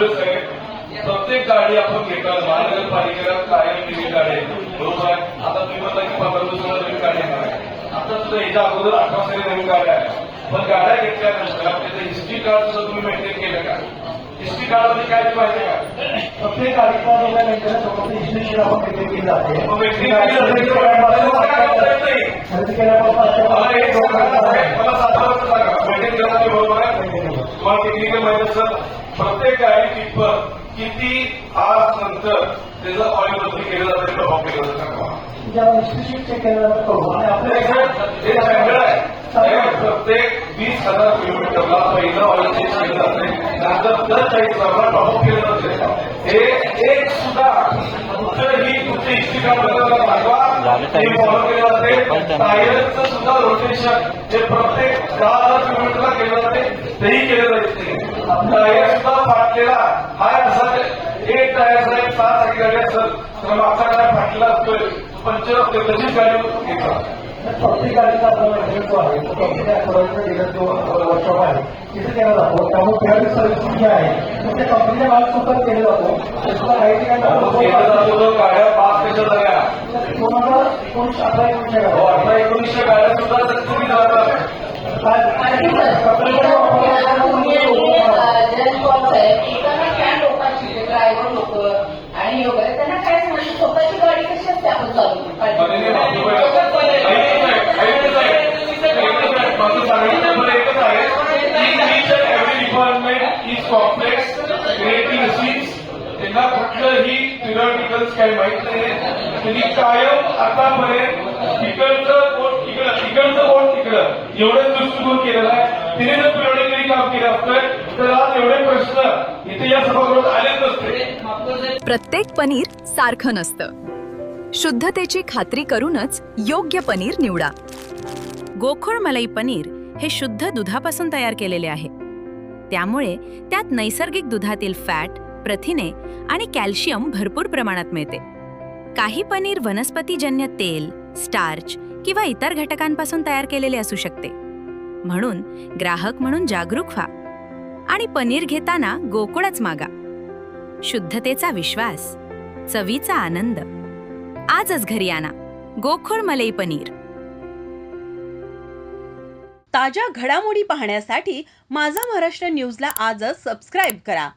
बोललेच आहे, प्रत्येक गाडी आपण घेताना महानगरपालिकेला कायम दिली गाडी आहे, बरोबर आहे. आता तुम्ही म्हणता की 15 दिवसाला नवीन गाडी येणार आहे. आता सुद्धा याच्या अगोदर 18 साली नवीन गाड्या आहे. पण गाड्या घेतल्यानंतर त्याचं हिस्ट्री कार्ड सुद्धा तुम्ही मेंटेन केलं का? हिस्ट्री कार्ड म्हणजे काय ते माहिती आहे का? प्रत्येक गाडीचा जो काय मेंटेनन्स होतो ते हिस्ट्री शीट आपण मेंटेन केली जाते. मग मेंटेन केली जाते तर खरेदी केल्यापासून मला 7 वर्ष सांगा मेंटेन करणार बरोबर आहे. तुम्हाला टेक्निकल माहिती असेल प्रत्येक गाडी टिप्पर किती आज नंतर त्याचं ऑइल बदली केलं जातं प्रभाव केला जातं जेव्हा हिस्ट्री शीट चेक केलं जातं करू आणि आपल्या हे स्टँडर्ड आहे. प्रत्येक 20,000 किलोमीटरला पहिलं ऑइल चेक केलं जाते, नंतर दर 40,000 प्रभाव केलं जाते. हे एक सुद्धा कुठेही तुमची हिस्ट्री कार्ड मागवा हे फॉलो केलं जाते. टायरचं सुद्धा रोटेशन हे प्रत्येक 10,000 किलोमीटरला केलं जाते, तेही केलं जाते. टायर सुद्धा फाटलेला हाय असा एक टायर 7 गाडी असत तर मागचा गाड्या फाटलेला असतोय पंचर असते तशीच गाडी घेतात. प्रत्येक गाडीचा आपला मेंटेनन्स जो आहे तो कंपनी अकॉर्डिंग डीलर जो वर्कशॉप आहे तिथे केला जातो. त्यामुळे फेअर सर्व्हिसिंग जे आहे तर त्या कंपनीच्या भाग सुद्धा केला जातो. त्याचा काही ठिकाणी गाड्या 5 कशा झाल्या 2019 18-19 गाड्या सुद्धा तुम्ही जातात. ड्रायव्हर लोक आणि वगैरे त्यांना काय सांगायचं स्वतःची गाडी कशी असते आपण चालू माझं सांगायचं मला एकच आहे की each and every department is complex creative seats. त्यांना कुठलंही थिअरॉटिकल्स काही माहित नाही. त्यांनी कायम आतापर्यंत तिकडचं बोट तिकडचं बोट तिकडं एवढंच दृष्टिकोन केलेला आहे. तिने जर पिरियडिकली काम केलं असतं तर आज एवढे प्रश्न इथे या सभागृहात आलेच नसते. प्रत्येक पनीर सारखं नसतं. शुद्धतेची खात्री करूनच योग्य पनीर निवडा. गोखोड मलाई पनीर हे शुद्ध दुधापासून तयार केलेले आहे. त्यामुळे त्यात नैसर्गिक दुधातील फॅट, प्रथिने आणि कॅल्शियम भरपूर प्रमाणात मिळते. काही पनीर वनस्पतीजन्य तेल, स्टार्च किंवा इतर घटकांपासून तयार केलेले असू शकते. म्हणून ग्राहक म्हणून जागरूक व्हा आणि पनीर घेताना गोकुळच मागा. शुद्धतेचा विश्वास, चवीचा आनंद. आजच घरी आणा गोखोड मलाई पनीर. ताज्या घडामोडी पाहण्यासाठी माझा महाराष्ट्र न्यूजला आजच सबस्क्राईब करा.